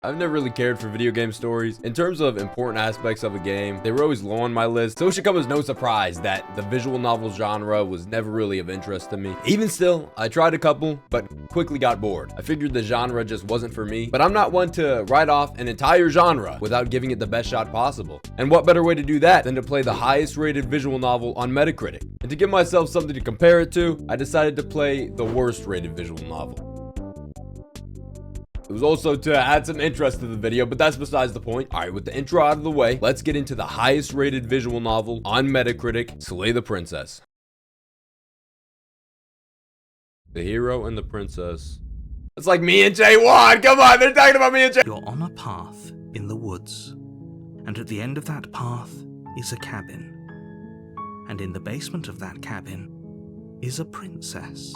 I've never really cared for video game stories. In terms of important aspects of a game, they were always low on my list, so it should come as no surprise that the visual novel genre was never really of interest to me. Even still, I tried a couple, but quickly got bored. I figured the genre just wasn't for me, but I'm not one to write off an entire genre without giving it the best shot possible. And what better way to do that than to play the highest rated visual novel on Metacritic? And to give myself something to compare it to, I decided to play the worst rated visual novel. It was also to add some interest to the video, but that's besides the point. All right, with the intro out of the way, let's get into the highest rated visual novel on Metacritic, Slay the Princess. The hero and the princess. It's like me and J1. Come on, they're talking about me and J. You're on a path in the woods, and at the end of that path is a cabin. And in the basement of that cabin is a princess.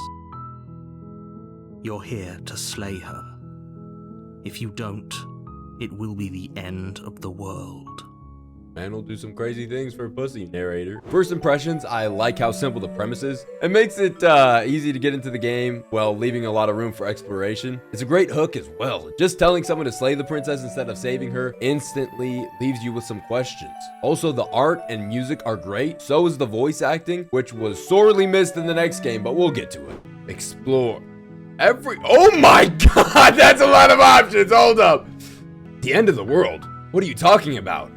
You're here to slay her. If you don't, it will be the end of the world. Man will do some crazy things for a pussy, narrator. First impressions, I like how simple the premise is. It makes it easy to get into the game while leaving a lot of room for exploration. It's a great hook as well. Just telling someone to slay the princess instead of saving her instantly leaves you with some questions. Also, the art and music are great. So is the voice acting, which was sorely missed in the next game, but we'll get to it. Explore. Oh my god, that's a lot of options. Hold up. The end of the world? What are you talking about?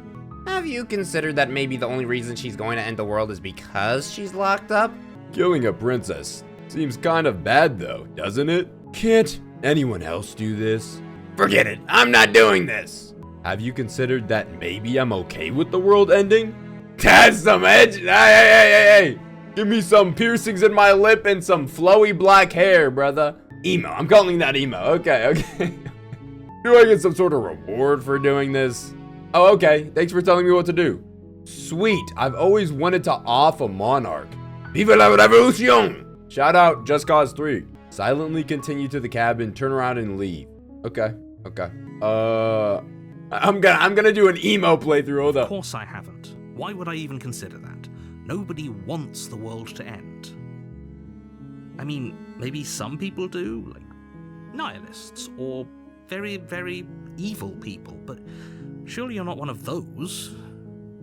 Have you considered that maybe the only reason she's going to end the world is because she's locked up? Killing a princess seems kind of bad though, doesn't it? Can't anyone else do this? Forget it, I'm not doing this. Have you considered that maybe I'm okay with the world ending? That's some edge. Hey. Give me some piercings in my lip and some flowy black hair, brother. Emo, I'm calling that emo. Okay. Do I get some sort of reward for doing this? Oh, okay. Thanks for telling me what to do. Sweet. I've always wanted to off a monarch. Viva la revolution! Shout out Just Cause 3. Silently continue to the cabin, turn around and leave. Okay. I'm gonna do an emo playthrough. Hold up. Of course I haven't. Why would I even consider that? Nobody wants the world to end. I mean, maybe some people do, like nihilists or very, very evil people, but surely you're not one of those,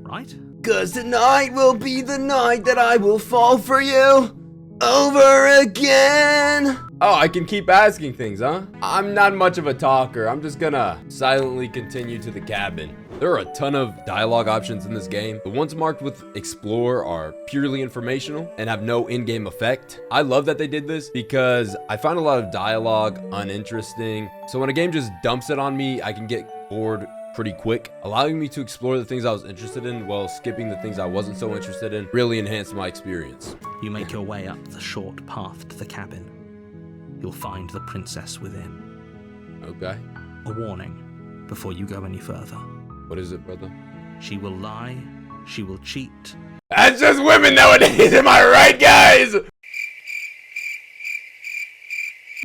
right? 'Cause tonight will be the night that I will fall for you over again. Oh, I can keep asking things, huh? I'm not much of a talker. I'm just gonna silently continue to the cabin. There are a ton of dialogue options in this game. The ones marked with explore are purely informational and have no in-game effect. I love that they did this because I find a lot of dialogue uninteresting. So when a game just dumps it on me, I can get bored pretty quick. Allowing me to explore the things I was interested in while skipping the things I wasn't so interested in really enhanced my experience. You make your way up the short path to the cabin. You'll find the princess within. Okay. A warning before you go any further. What is it, brother? She will lie, she will cheat. That's just women nowadays, am I right, guys?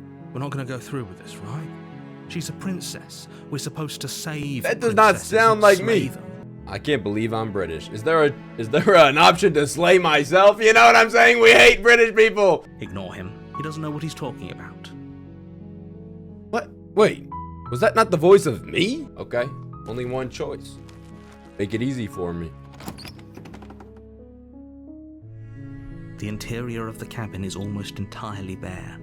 We're not going to go through with this, right? She's a princess. We're supposed to save That does not sound like me. Them. I can't believe I'm British. Is there an option to slay myself? You know what I'm saying? We hate British people. Ignore him. He doesn't know what he's talking about. What? Wait, was that not the voice of me? Okay, only one choice. Make it easy for me. The interior of the cabin is almost entirely bare.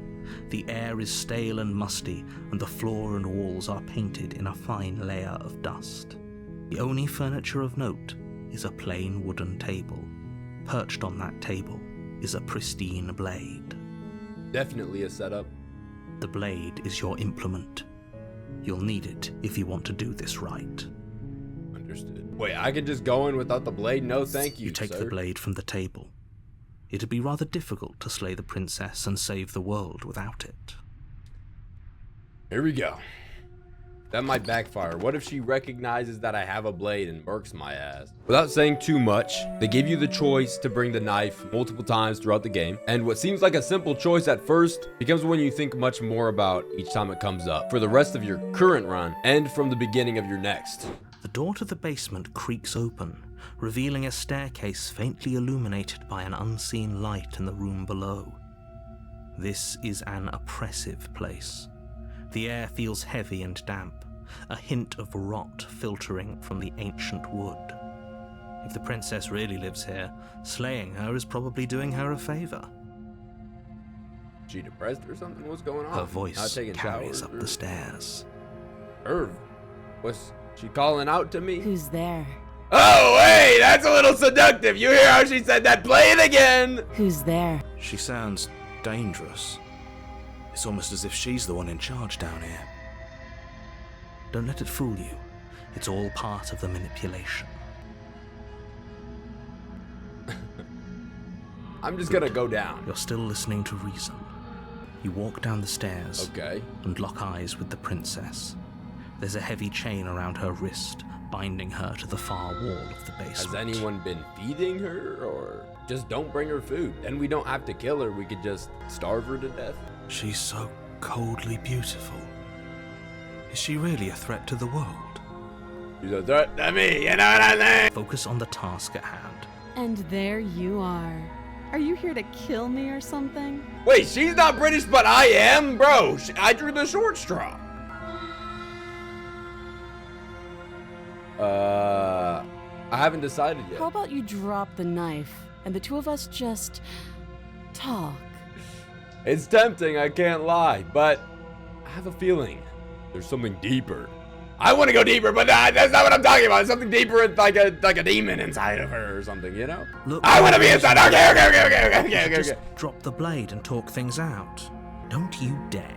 The air is stale and musty, and the floor and walls are painted in a fine layer of dust. The only furniture of note is a plain wooden table. Perched on that table is a pristine blade. Definitely a setup. The blade is your implement. You'll need it if you want to do this right. Understood. Wait, I can just go in without the blade? No, thank you, You take sir. the blade from the table. It'd be rather difficult to slay the princess and save the world without it. Here we go. That might backfire. What if she recognizes that I have a blade and murks my ass? Without saying too much, they give you the choice to bring the knife multiple times throughout the game. And what seems like a simple choice at first becomes when you think much more about each time it comes up for the rest of your current run and from the beginning of your next. The door to the basement creaks open, revealing a staircase faintly illuminated by an unseen light in the room below. This is an oppressive place. The air feels heavy and damp, a hint of rot filtering from the ancient wood. If the princess really lives here, slaying her is probably doing her a favor. She depressed or something? What's going on? Her voice Not taking carries showers up or- the stairs. Irv, was she calling out to me? Who's there? Oh, wait, that's a little seductive. You hear how she said that? Play it again. Who's there? She sounds dangerous. It's almost as if she's the one in charge down here. Don't let it fool you. It's all part of the manipulation. I'm just gonna go down. You're still listening to reason. You walk down the stairs Okay. and lock eyes with the princess. There's a heavy chain around her wrist, binding her to the far wall of the basement. Has anyone been feeding her, or just don't bring her food? Then we don't have to kill her. We could just starve her to death. She's so coldly beautiful. Is she really a threat to the world? She's a threat to me, you know what I mean? Focus on the task at hand. And there you are. Are you here to kill me or something? Wait, she's not British, but I am? Bro, I drew the short straw. I haven't decided yet. How about you drop the knife and the two of us just talk? It's tempting, I can't lie, but I have a feeling there's something deeper. I want to go deeper, but that's not what I'm talking about. It's something deeper, it's like a demon inside of her or something, you know? Look, I want to be inside. Okay. just drop the blade and talk things out. Don't you dare.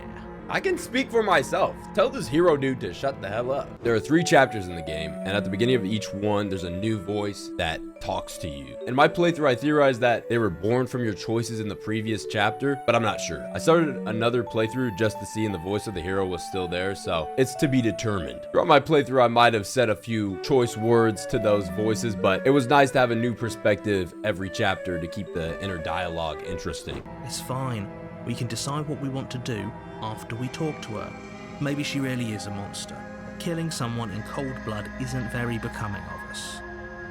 I can speak for myself. Tell this hero dude to shut the hell up. There are 3 chapters in the game, and at the beginning of each one, there's a new voice that talks to you. In my playthrough, I theorized that they were born from your choices in the previous chapter, but I'm not sure. I started another playthrough just to see, and the voice of the hero was still there, so it's to be determined. Throughout my playthrough, I might have said a few choice words to those voices, but it was nice to have a new perspective every chapter to keep the inner dialogue interesting. It's fine. We can decide what we want to do after we talk to her. Maybe she really is a monster. Killing someone in cold blood isn't very becoming of us.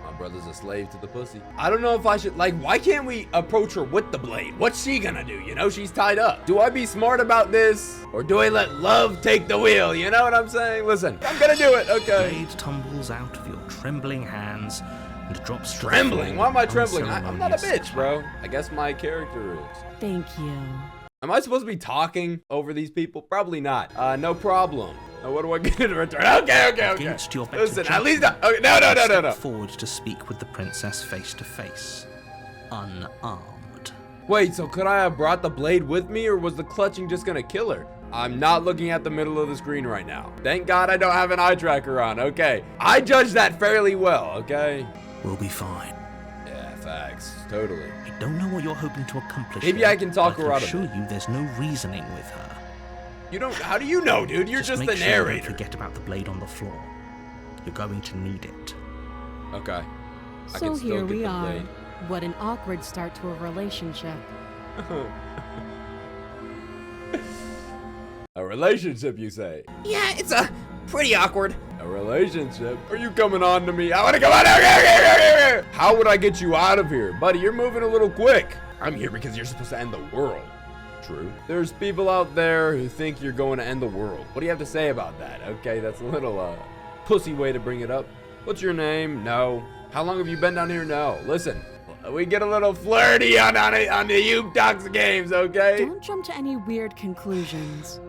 My brother's a slave to the pussy. I don't know if I should, why can't we approach her with the blade? What's she gonna do? You know, she's tied up. Do I be smart about this? Or do I let love take the wheel? You know what I'm saying? Listen, I'm gonna do it, okay. Blade tumbles out of your trembling hands and drops to the Trembling? floor Why am I trembling? I'm not a unceremoniously. bitch, bro. I guess my character is. Thank you. Am I supposed to be talking over these people? Probably not. No problem. Now what do I get in return? Okay. Against your better Listen, at judgment, least okay, no. step forward to speak with the princess face to face, unarmed. Wait, so could I have brought the blade with me, or was the clutching just gonna kill her? I'm not looking at the middle of the screen right now. Thank God I don't have an eye tracker on, okay? I judged that fairly well, okay? We'll be fine. Yeah, facts. Totally. I don't know what you're hoping to accomplish. Maybe here, I can talk but her I out of can it. assure you there's no reasoning with her. You don't, how do you know, dude? You're just make the sure you don't narrator. forget about the blade on the floor. You're going to need it. Okay. I So can still here get we the are. blade. What an awkward start to a relationship. A relationship, you say? Yeah, it's a pretty awkward. A relationship? Are you coming on to me? I want to come on. Okay. How would I get you out of here? Buddy, you're moving a little quick. I'm here because you're supposed to end the world. True. There's people out there who think you're going to end the world. What do you have to say about that? Okay, that's a little, pussy way to bring it up. What's your name? No. How long have you been down here? No. Listen, we get a little flirty on the Udox games, okay? Don't jump to any weird conclusions.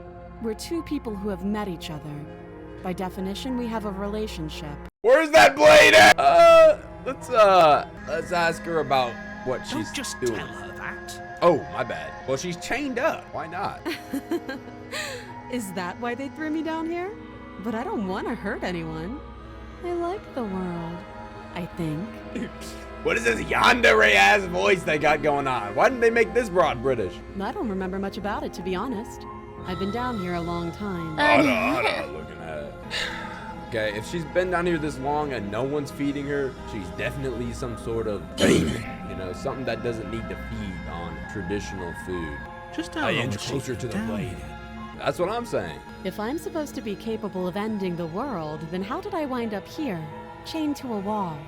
We're 2 people who have met each other. By definition, we have a relationship. Where's that blade at? Let's ask her about what she's Don't just doing. tell her that. Oh, my bad. Well, she's chained up. Why not? Is that why they threw me down here? But I don't want to hurt anyone. I like the world, I think. What is this yandere-ass voice they got going on? Why didn't they make this broad British? I don't remember much about it, to be honest. I've been down here a long time. Hold on, looking at it. Okay, if she's been down here this long and no one's feeding her, she's definitely some sort of demon. You know, something that doesn't need to feed on traditional food. Just how I long inch has she closer been to the down blade. here? That's what I'm saying. If I'm supposed to be capable of ending the world, then how did I wind up here, chained to a wall?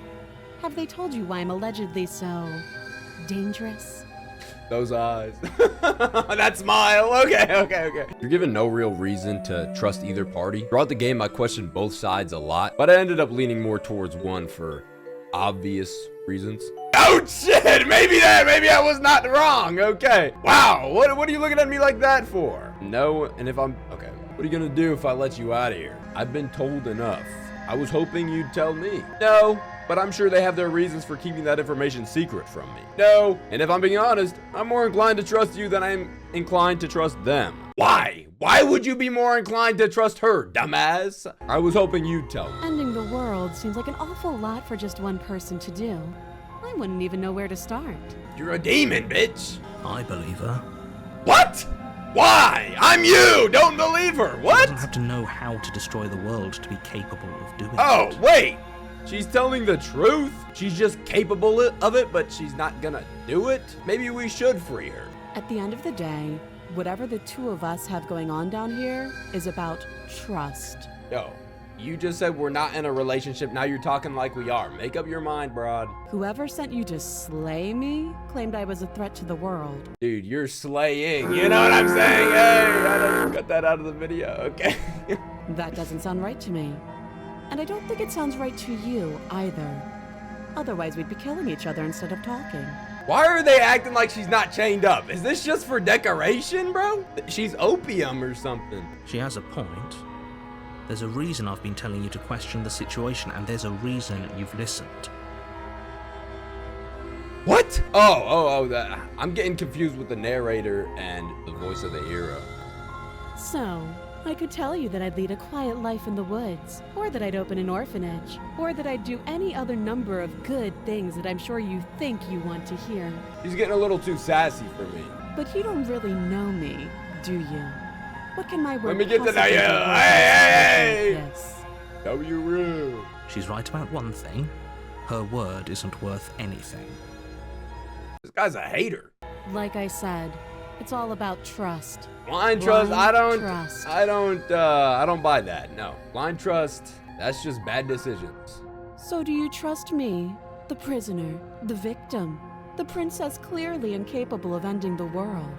Have they told you why I'm allegedly so dangerous? Those eyes. That smile. Okay. You're given no real reason to trust either party. Throughout the game, I questioned both sides a lot, but I ended up leaning more towards one for obvious reasons. Oh shit! Maybe I was not wrong. Okay. Wow. What are you looking at me like that for? No. And if I'm okay, what are you gonna do if I let you out of here? I've been told enough. I was hoping you'd tell me. No. But I'm sure they have their reasons for keeping that information secret from me. No. And if I'm being honest, I'm more inclined to trust you than I'm inclined to trust them. Why? Why would you be more inclined to trust her, dumbass? I was hoping you'd tell me. Ending the world seems like an awful lot for just one person to do. I wouldn't even know where to start. You're a demon, bitch. I believe her. What? Why? I'm you! Don't believe her! She What? doesn't have to know how to destroy the world to be capable of doing Oh, it. wait! She's telling the truth? She's just capable of it, but she's not gonna do it? Maybe we should free her. At the end of the day, whatever the two of us have going on down here is about trust. Yo, you just said we're not in a relationship, now you're talking like we are. Make up your mind, broad. Whoever sent you to slay me claimed I was a threat to the world. Dude, you're slaying, you know what I'm saying? Hey, I don't cut that out of the video, okay? That doesn't sound right to me. And I don't think it sounds right to you either. Otherwise, we'd be killing each other instead of talking. Why are they acting like she's not chained up? Is this just for decoration, bro? She's opium or something. She has a point. There's a reason I've been telling you to question the situation, and there's a reason you've listened. What? Oh, that. I'm getting confused with the narrator and the voice of the hero. So, I could tell you that I'd lead a quiet life in the woods, or that I'd open an orphanage, or that I'd do any other number of good things that I'm sure you think you want to hear. She's getting a little too sassy for me. But you don't really know me, do you? What can my word Let me get to know possibly you. be worth Hey! like this? Tell you real. She's right about one thing. Her word isn't worth anything. This guy's a hater. Like I said, it's all about trust. Blind trust, I Blind trust. don't buy that. No. Blind trust, that's just bad decisions. So do you trust me, the prisoner, the victim, the princess clearly incapable of ending the world?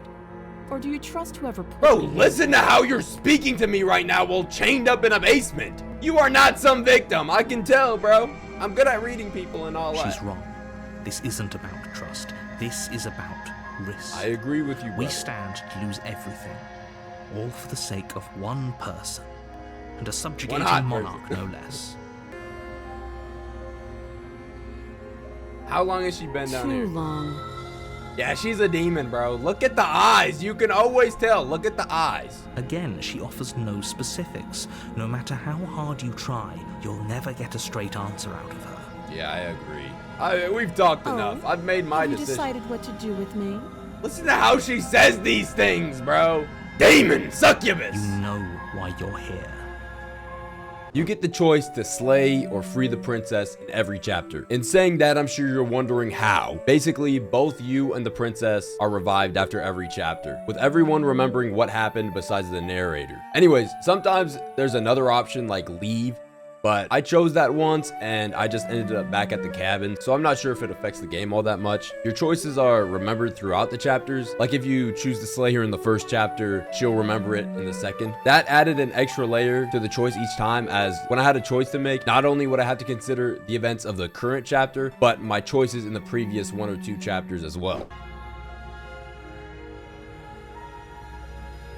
Or do you trust whoever put Bro, me here? listen to how you're speaking to me right now while chained up in a basement. You are not some victim, I can tell, bro. I'm good at reading people and all that. She's wrong. This isn't about trust. This is about risk. I agree with you, bro. We stand to lose everything, all for the sake of one person, and a subjugating hot monarch, person. no less. How long has she been down Too here? long. Yeah, she's a demon, bro. Look at the eyes. You can always tell. Look at the eyes. Again, she offers no specifics. No matter how hard you try, you'll never get a straight answer out of her. Yeah, I agree. We've talked enough. I've made my Have you decision. decided what to do with me? Listen to how she says these things, bro. Demon, succubus. You know why you're here. You get the choice to slay or free the princess in every chapter. In saying that, I'm sure you're wondering how. Basically, both you and the princess are revived after every chapter, with everyone remembering what happened besides the narrator. Anyways, sometimes there's another option like leave, but I chose that once and I just ended up back at the cabin, so I'm not sure if it affects the game all that much. Your choices are remembered throughout the chapters. Like if you choose to slay her in the first chapter, she'll remember it in the second. That added an extra layer to the choice each time, as when I had a choice to make, not only would I have to consider the events of the current chapter, but my choices in the previous 1 or 2 chapters as well.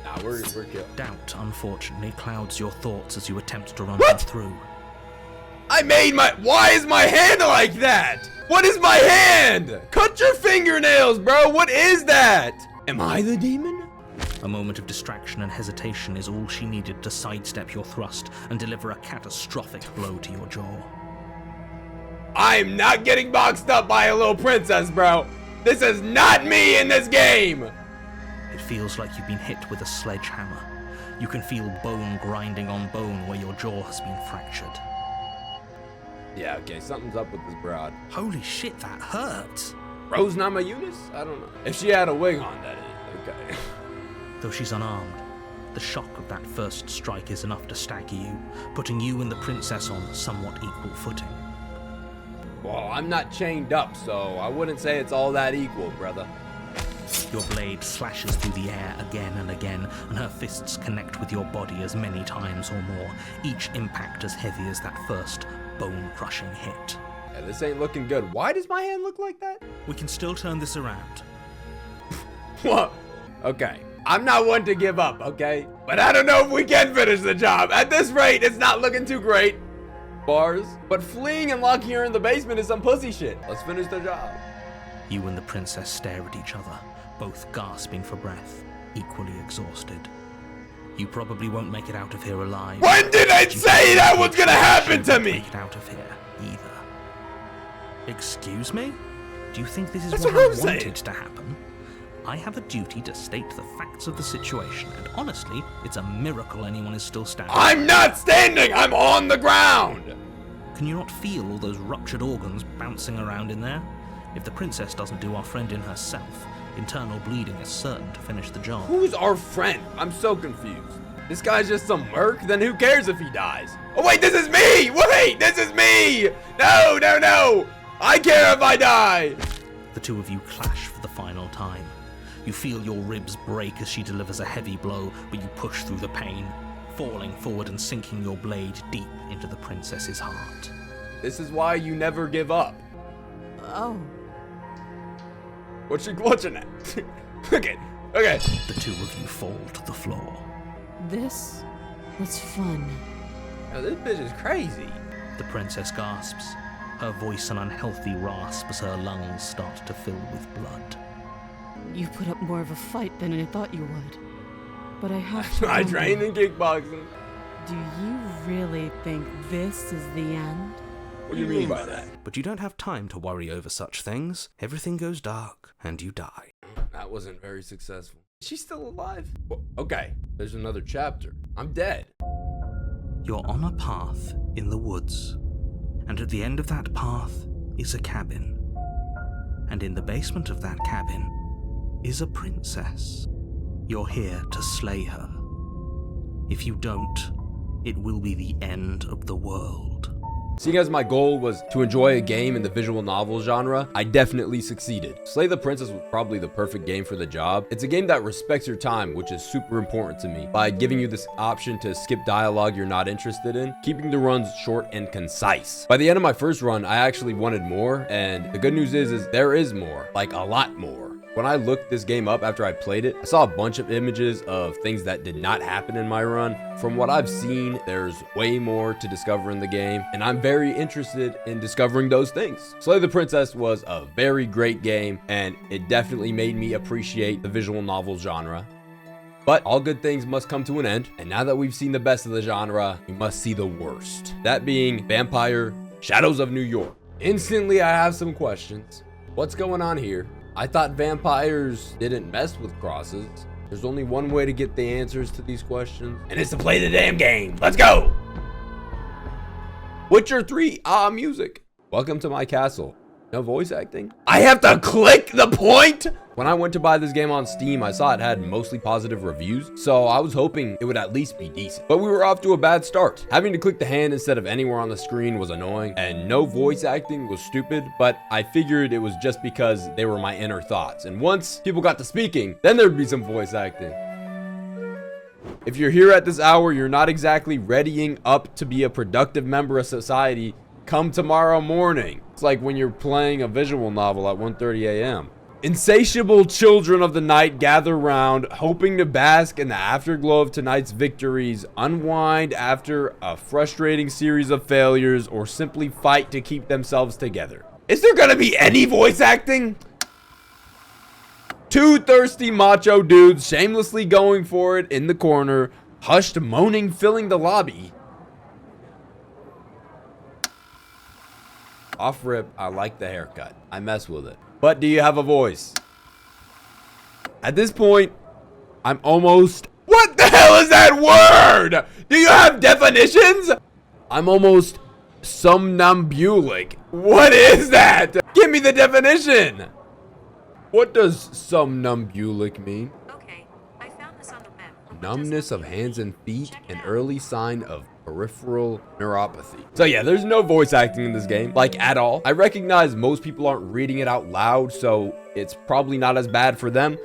Nah, we're killed. Doubt, unfortunately, clouds your thoughts as you attempt to run What? them through. I made why is my hand like that? What is my hand? Cut your fingernails, bro. What is that? Am I the demon? A moment of distraction and hesitation is all she needed to sidestep your thrust and deliver a catastrophic blow to your jaw. I'm not getting boxed up by a little princess, bro. This is not me in this game. It feels like you've been hit with a sledgehammer. You can feel bone grinding on bone where your jaw has been fractured. Yeah, okay, something's up with this broad. Holy shit, that hurt! Rose Nama Eunice? I don't know. If she had a wig on, that is. Okay. Though she's unarmed, the shock of that first strike is enough to stagger you, putting you and the princess on somewhat equal footing. Well, I'm not chained up, so I wouldn't say it's all that equal, brother. Your blade slashes through the air again and again, and her fists connect with your body as many times or more, each impact as heavy as that first bone-crushing hit. Yeah, this ain't looking good. Why does my hand look like that? We can still turn this around. What? Okay. I'm not one to give up, okay? But I don't know if we can finish the job. At this rate, it's not looking too great. Bars. But fleeing and locking her in the basement is some pussy shit. Let's finish the job. You and the princess stare at each other, both gasping for breath, equally exhausted. You probably won't make it out of here alive. When did I say that was gonna happen to me? Make it out of here either. Excuse me? Do you think this is That's what what I I'm saying. wanted to happen? I have a duty to state the facts of the situation, and honestly, it's a miracle anyone is still standing. I'm not standing! I'm on the ground! Can you not feel all those ruptured organs bouncing around in there? If the princess doesn't do our friend in herself, internal bleeding is certain to finish the job. Who's our friend? I'm so confused. This guy's just some merc? Then who cares if he dies? Oh wait, this is me! Wait, this is me! No, no, no! I care if I die! The two of you clash for the final time. You feel your ribs break as she delivers a heavy blow, but you push through the pain, falling forward and sinking your blade deep into the princess's heart. This is why you never give up. Oh. What's she clutching at? Okay. The two of you fall to the floor. This was fun. Now, this bitch is crazy. The princess gasps, her voice an unhealthy rasp as her lungs start to fill with blood. You put up more of a fight than I thought you would. But I have to I wonder, trained in kickboxing. do you really think this is the end? What do you mean by that? But you don't have time to worry over such things. Everything goes dark, and you die. That wasn't very successful. She's still alive? Well, okay, there's another chapter. I'm dead. You're on a path in the woods, and at the end of that path is a cabin. And in the basement of that cabin is a princess. You're here to slay her. If you don't, it will be the end of the world. Seeing as my goal was to enjoy a game in the visual novel genre, I definitely succeeded. Slay the Princess was probably the perfect game for the job. It's a game that respects your time, which is super important to me, by giving you this option to skip dialogue you're not interested in, keeping the runs short and concise. By the end of my first run, I actually wanted more, and the good news is there is more, like a lot more. When I looked this game up after I played it, I saw a bunch of images of things that did not happen in my run. From what I've seen, there's way more to discover in the game, and I'm very interested in discovering those things. Slay the Princess was a very great game, and it definitely made me appreciate the visual novel genre. But all good things must come to an end, and now that we've seen the best of the genre, we must see the worst. That being Vampire: Shadows of New York. Instantly, I have some questions. What's going on here? I thought vampires didn't mess with crosses. There's only one way to get the answers to these questions, and it's to play the damn game. Let's go! Witcher 3, music. Welcome to my castle. No voice acting? I have to click the point? When I went to buy this game on Steam, I saw it had mostly positive reviews, so I was hoping it would at least be decent. But we were off to a bad start. Having to click the hand instead of anywhere on the screen was annoying, and no voice acting was stupid, but I figured it was just because they were my inner thoughts. And once people got to speaking, then there'd be some voice acting. If you're here at this hour, you're not exactly readying up to be a productive member of society. Come tomorrow morning. It's like when you're playing a visual novel at 1:30 a.m. Insatiable children of the night gather round, hoping to bask in the afterglow of tonight's victories, unwind after a frustrating series of failures, or simply fight to keep themselves together. Is there gonna be any voice acting? Two thirsty macho dudes shamelessly going for it in the corner, hushed moaning filling the lobby. Off rip, I like the haircut. I mess with it. But do you have a voice? At this point, I'm almost... What the hell is that word? Do you have definitions? I'm almost somnambulic. What is that? Give me the definition. What does somnambulic mean? Okay, I found this on the web. Numbness of hands and feet, an early sign of peripheral neuropathy. So yeah, there's no voice acting in this game, like at all. I recognize most people aren't reading it out loud, so it's probably not as bad for them.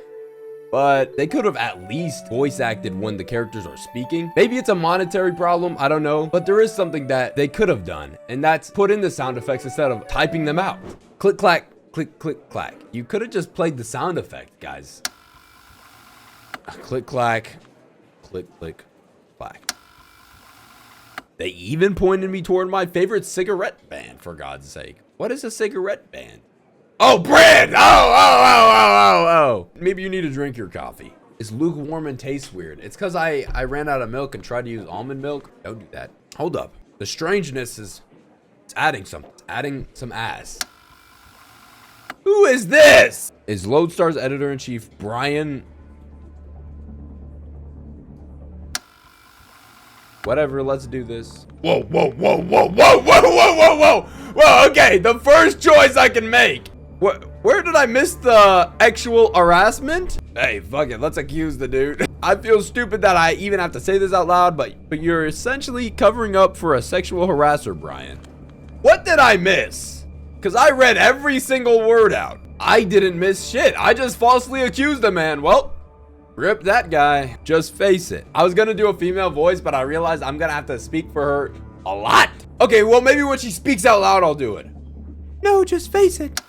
But they could have at least voice acted when the characters are speaking. Maybe it's a monetary problem, I don't know. But there is something that they could have done, and that's put in the sound effects instead of typing them out. Click, clack, click, click, clack. You could have just played the sound effect, guys. Click, clack, click, click, clack. They even pointed me toward my favorite cigarette band, for God's sake. What is a cigarette band? Oh, bread! Oh. Maybe you need to drink your coffee. It's lukewarm and tastes weird. It's because I ran out of milk and tried to use almond milk. Don't do that. Hold up. The strangeness is it's adding something. It's adding some ass. Who is this? Is Lodestar's editor-in-chief Brian? Whatever, let's do this. Whoa. Okay, the first choice I can make. Where did I miss the actual harassment? Hey, fuck it, let's accuse the dude. I feel stupid that I even have to say this out loud, but you're essentially covering up for a sexual harasser, Brian. What did I miss? Because I read every single word out. I didn't miss shit. I just falsely accused a man. Well, rip that guy. Just face it. I was gonna do a female voice, but I realized I'm gonna have to speak for her a lot. Okay, well, maybe when she speaks out loud, I'll do it. No, just face it.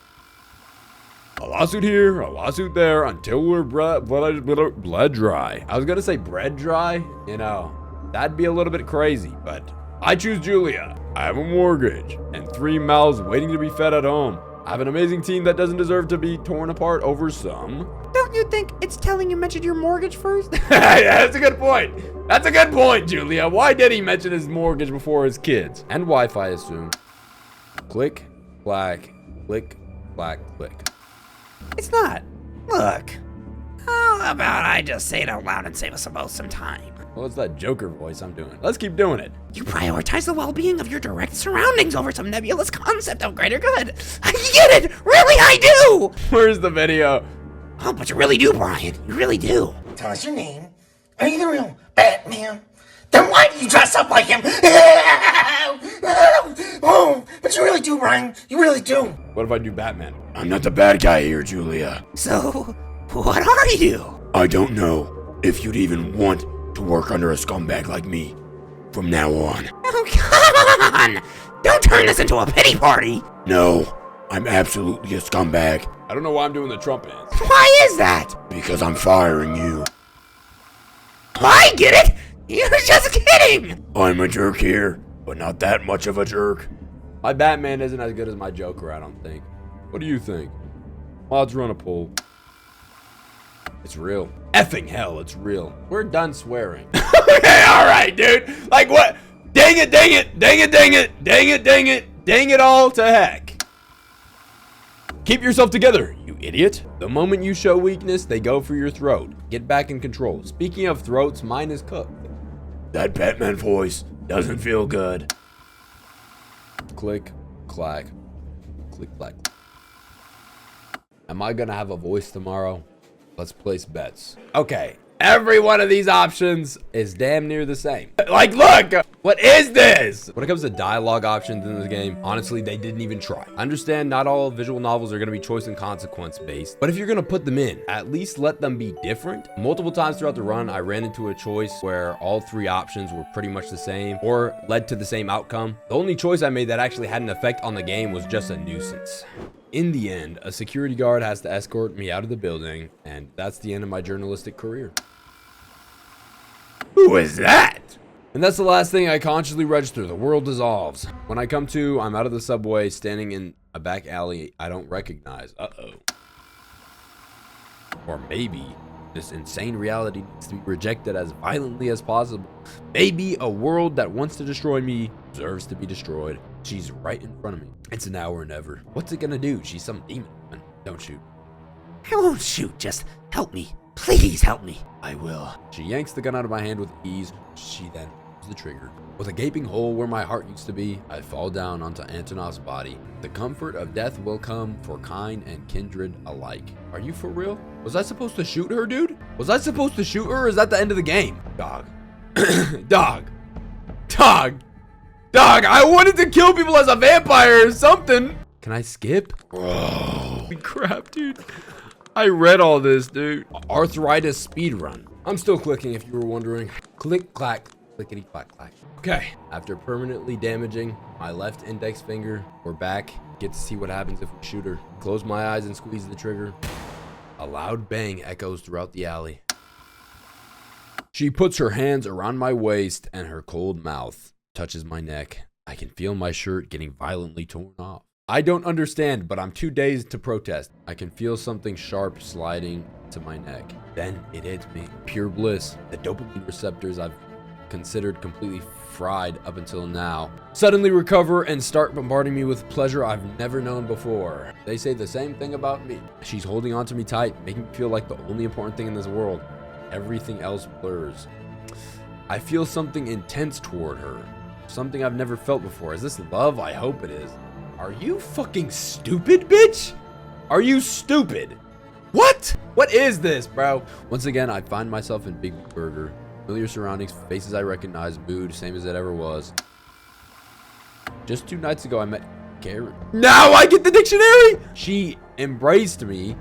A lawsuit here, a lawsuit there, until we're blood dry. I was gonna say bread dry, you know, that'd be a little bit crazy, but I choose Julia. I have a mortgage and 3 mouths waiting to be fed at home. I have an amazing team that doesn't deserve to be torn apart over some. Don't you think it's telling you mention your mortgage first? Yeah, that's a good point. That's a good point, Julia. Why did he mention his mortgage before his kids? And Wi-Fi, I assume. Click, clack, click, clack, click. It's not. Look. How about I just say it out loud and save us both some time? Well, it's that Joker voice I'm doing. Let's keep doing it. You prioritize the well-being of your direct surroundings over some nebulous concept of greater good. I get it! Really, I do! Where's the video? Oh, but you really do, Brian. You really do. Tell us your name. Are you the real Batman? Then why do you dress up like him? Oh, but you really do, Brian. You really do. What if I do Batman? I'm not the bad guy here, Julia. So, what are you? I don't know if you'd even want to work under a scumbag like me from now on. Oh, come on! Don't turn this into a pity party. No, I'm absolutely a scumbag. I don't know why I'm doing the Trump hands. Why is that? Because I'm firing you. I get it! You're just kidding! I'm a jerk here, but not that much of a jerk. My Batman isn't as good as my Joker, I don't think. What do you think? Let's run a poll. It's real. Effing hell, it's real. We're done swearing. Okay, alright, dude. Like what? Dang it, dang it, dang it, dang it, dang it, dang it, dang it all to heck. Keep yourself together, you idiot. The moment you show weakness, they go for your throat. Get back in control. Speaking of throats, mine is cooked. That Batman voice doesn't feel good. Click, clack, click, clack. Am I gonna have a voice tomorrow? Let's place bets. Okay, every one of these options is damn near the same. Like, look, what is this? When it comes to dialogue options in this game, honestly, they didn't even try. I understand not all visual novels are gonna be choice and consequence based, but if you're gonna put them in, at least let them be different. Multiple times throughout the run, I ran into a choice where all 3 options were pretty much the same or led to the same outcome. The only choice I made that actually had an effect on the game was just a nuisance. In the end, a security guard has to escort me out of the building, and that's the end of my journalistic career. Who is that? And that's the last thing I consciously register. The world dissolves. When I come to, I'm out of the subway, standing in a back alley I don't recognize. Uh-oh. Or maybe this insane reality needs to be rejected as violently as possible. Maybe a world that wants to destroy me deserves to be destroyed. She's right in front of me. It's now or never. What's it gonna do? She's some demon. Don't shoot. I won't shoot. Just help me. Please help me. I will. She yanks the gun out of my hand with ease. She then pulls the trigger. With a gaping hole where my heart used to be, I fall down onto Antonov's body. The comfort of death will come for kind and kindred alike. Are you for real? Was I supposed to shoot her, dude? Was I supposed to shoot her, or is that the end of the game? Dog. Dog. Dog, I wanted to kill people as a vampire or something. Can I skip? Bro. Crap, dude. I read all this, dude. Arthritis speedrun. I'm still clicking if you were wondering. Click, clack, clickety, clack, clack. Okay, after permanently damaging my left index finger, we're back. Get to see what happens if we shoot her. Close my eyes and squeeze the trigger. A loud bang echoes throughout the alley. She puts her hands around my waist and her cold mouth touches my neck. I can feel my shirt getting violently torn off. I don't understand, but I'm too dazed to protest. I can feel something sharp sliding to my neck. Then it hits me. Pure bliss. The dopamine receptors I've considered completely fried up until now suddenly recover and start bombarding me with pleasure I've never known before. They say the same thing about me. She's holding on to me tight, making me feel like the only important thing in this world. Everything else blurs. I feel something intense toward her. Something I've never felt before. Is this love? I hope it is. Are you fucking stupid, bitch? Are you stupid? What? What is this, bro? Once again, I find myself in Big Burger. Familiar surroundings, faces I recognize, mood, same as it ever was. Just 2 nights ago, I met Karen. Now I get the dictionary! She embraced me,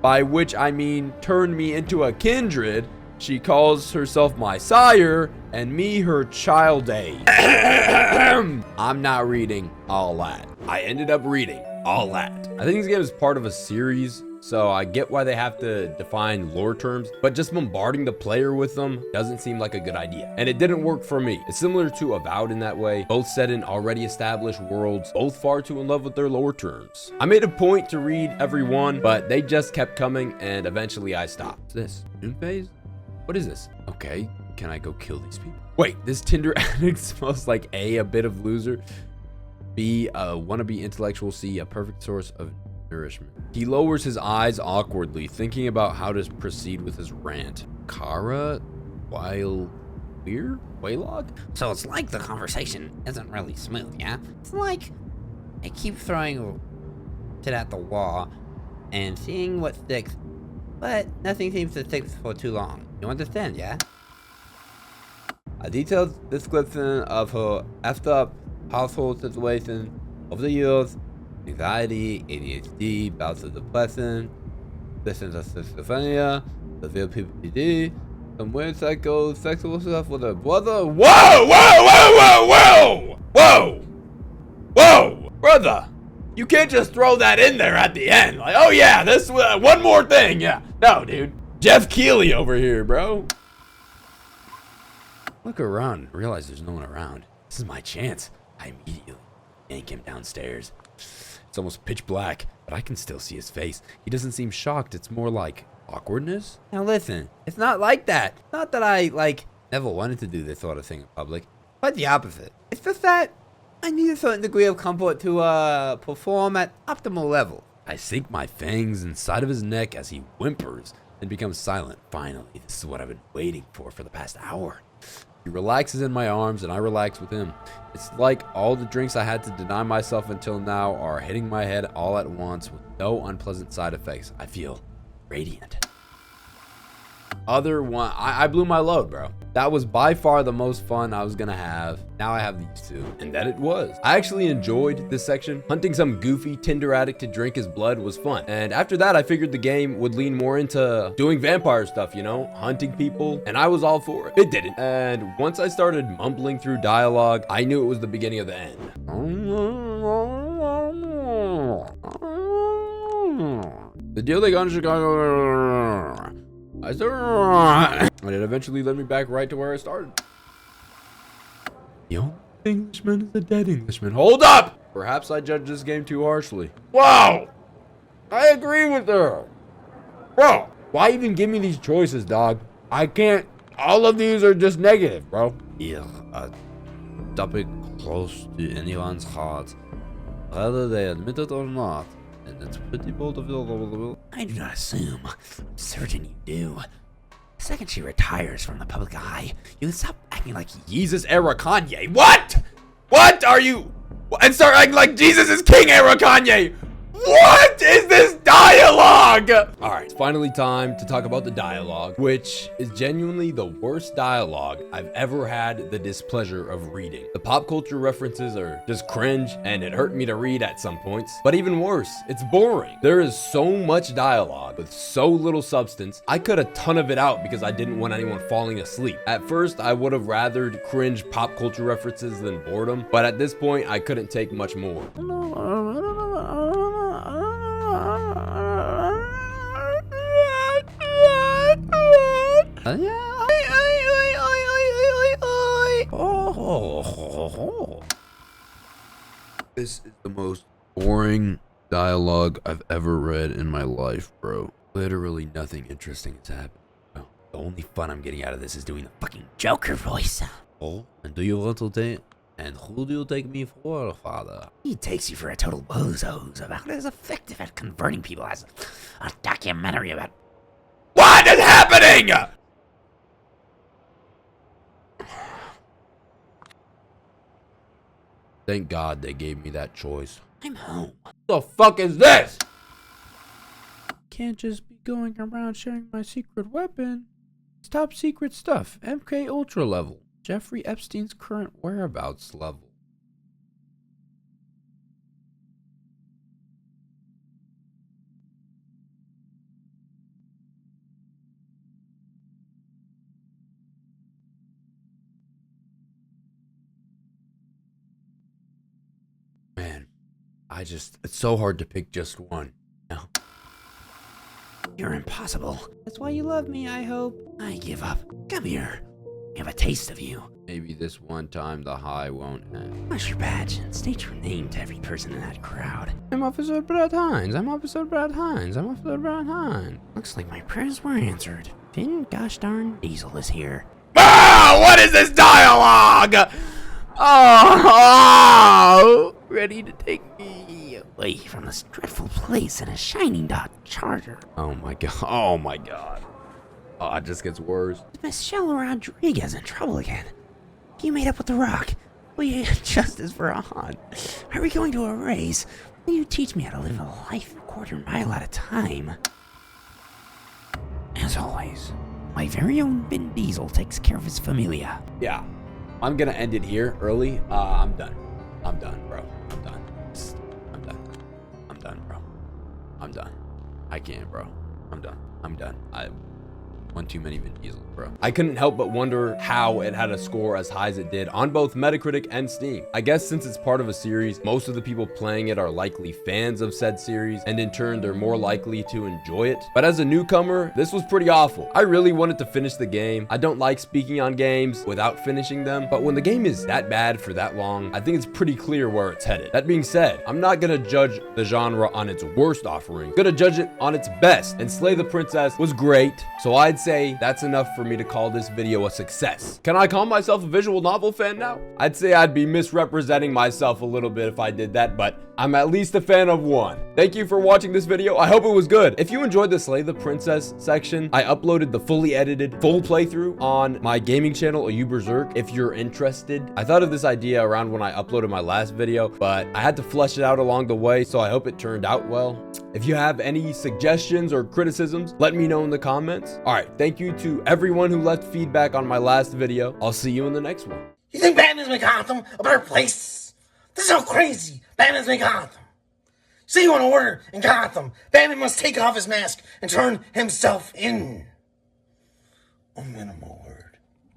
by which I mean turned me into a kindred. She calls herself my sire, and me her child aid. I'm not reading all that. I ended up reading all that. I think this game is part of a series, so I get why they have to define lore terms, but just bombarding the player with them doesn't seem like a good idea. And it didn't work for me. It's similar to Avowed in that way, both set in already established worlds, both far too in love with their lore terms. I made a point to read every one, but they just kept coming, and eventually I stopped. What's this? Noon phase? What is this? Okay, can I go kill these people? Wait, this Tinder addict smells like a bit of loser, B, a wannabe intellectual, C, a perfect source of nourishment. He lowers his eyes awkwardly, thinking about how to proceed with his rant. Kara, while Waylog? So it's like the conversation isn't really smooth, yeah? It's like I keep throwing it at the wall and seeing what sticks, but nothing seems to stick for too long. You understand, yeah? A detailed description of her effed up household situation over the years, anxiety, ADHD, bouts of depression, symptoms of schizophrenia, severe PPD, some weird sexual stuff with her brother. Whoa, whoa, whoa, whoa, whoa, whoa, whoa, brother. You can't just throw that in there at the end. Like, oh yeah, this one more thing, yeah. No, dude. Jeff Keighley over here, bro. Look around and realize there's no one around. This is my chance. I immediately yank him downstairs. It's almost pitch black, but I can still see his face. He doesn't seem shocked. It's more like awkwardness. Now listen, it's not like that. Not that I, never wanted to do this sort of thing in public. Quite the opposite. It's just that I need a certain degree of comfort to perform at optimal level. I sink my fangs inside of his neck as he whimpers and becomes silent. Finally, this is what I've been waiting for the past hour. He relaxes in my arms and I relax with him. It's like all the drinks I had to deny myself until now are hitting my head all at once with no unpleasant side effects. I feel radiant. Other one, I blew my load, bro. That was by far the most fun I was gonna have. Now I have these two, and that it was. I actually enjoyed this section. Hunting some goofy Tinder addict to drink his blood was fun. And after that, I figured the game would lean more into doing vampire stuff, you know, hunting people, and I was all for it. It didn't. And once I started mumbling through dialogue, I knew it was the beginning of the end. The deal they got in Chicago. And it eventually led me back right to where I started. The old Englishman is a dead Englishman. Hold up! Perhaps I judged this game too harshly. Wow! I agree with her. Bro, why even give me these choices, dog? I can't. All of these are just negative, bro. Yeah, a topic close to anyone's heart, whether they admit it or not. And it's pretty bold of you. I do not assume. I'm certain you do. The second she retires from the public eye, you stop acting like Jesus era Kanye. What? What are you? And start acting like Jesus is King era Kanye. What is this dialogue? All right, it's finally time to talk about the dialogue, which is genuinely the worst dialogue I've ever had the displeasure of reading. The pop culture references are just cringe, and it hurt me to read at some points. But even worse, it's boring. There is so much dialogue with so little substance. I cut a ton of it out because I didn't want anyone falling asleep. At first, I would have rathered cringe pop culture references than boredom, but at this point, I couldn't take much more. This is the most boring dialogue I've ever read in my life, bro. Literally nothing interesting has happened. No. The only fun I'm getting out of this is doing the fucking Joker voice. Oh, and do you want to take... And who do you take me for, father? He takes you for a total bozo about as effective at converting people as a documentary about... What is happening? Thank God they gave me that choice. I'm home. What the fuck is this? Can't just be going around sharing my secret weapon. It's top secret stuff. MK Ultra level. Jeffrey Epstein's current whereabouts level. Man, it's so hard to pick just one. No. You're impossible. That's why you love me, I hope. I give up. Come here. I have a taste of you. Maybe this one time the high won't end. What's your badge? And state your name to every person in that crowd. I'm Officer Brad Hines. I'm Officer Brad Hines. I'm Officer Brad Hines. Looks like my prayers were answered. Finn, gosh darn, Diesel is here. Ah! What is this dialogue? Oh! Ready to take me away from this dreadful place in a shining Dodge Charger. Oh my god. Oh my god. Oh, it just gets worse. Michelle Rodriguez in trouble again. You made up with The Rock. Will you get justice for Han? Are we going to a race? Will you teach me how to live a life a quarter mile at a time? As always, my very own Vin Diesel takes care of his familia. Yeah. I'm gonna end it here early. I'm done. I'm done, bro. I'm done. I'm done. I'm done, bro. I'm done. I can't, bro. I'm done. I'm done. One too many Vin Diesel, bro. I couldn't help but wonder how it had a score as high as it did on both Metacritic and Steam. I guess since it's part of a series, most of the people playing it are likely fans of said series, and in turn, they're more likely to enjoy it. But as a newcomer, this was pretty awful. I really wanted to finish the game. I don't like speaking on games without finishing them, but when the game is that bad for that long, I think it's pretty clear where it's headed. That being said, I'm not gonna judge the genre on its worst offering. I'm gonna judge it on its best, and Slay the Princess was great, so I'd say that's enough for me to call this video a success. Can I call myself a visual novel fan now? I'd say I'd be misrepresenting myself a little bit if I did that, but I'm at least a fan of one. Thank you for watching this video. I hope it was good. If you enjoyed the Slay the Princess section, I uploaded the fully edited full playthrough on my gaming channel, JPRG, if you're interested. I thought of this idea around when I uploaded my last video, but I had to flesh it out along the way, so I hope it turned out well. If you have any suggestions or criticisms, let me know in the comments. All right, thank you to everyone who left feedback on my last video. I'll see you in the next one. You think Batman's make Gotham a better place? This is so crazy. Batman's make Gotham. See you want order in Gotham. Batman must take off his mask and turn himself in. A minimal.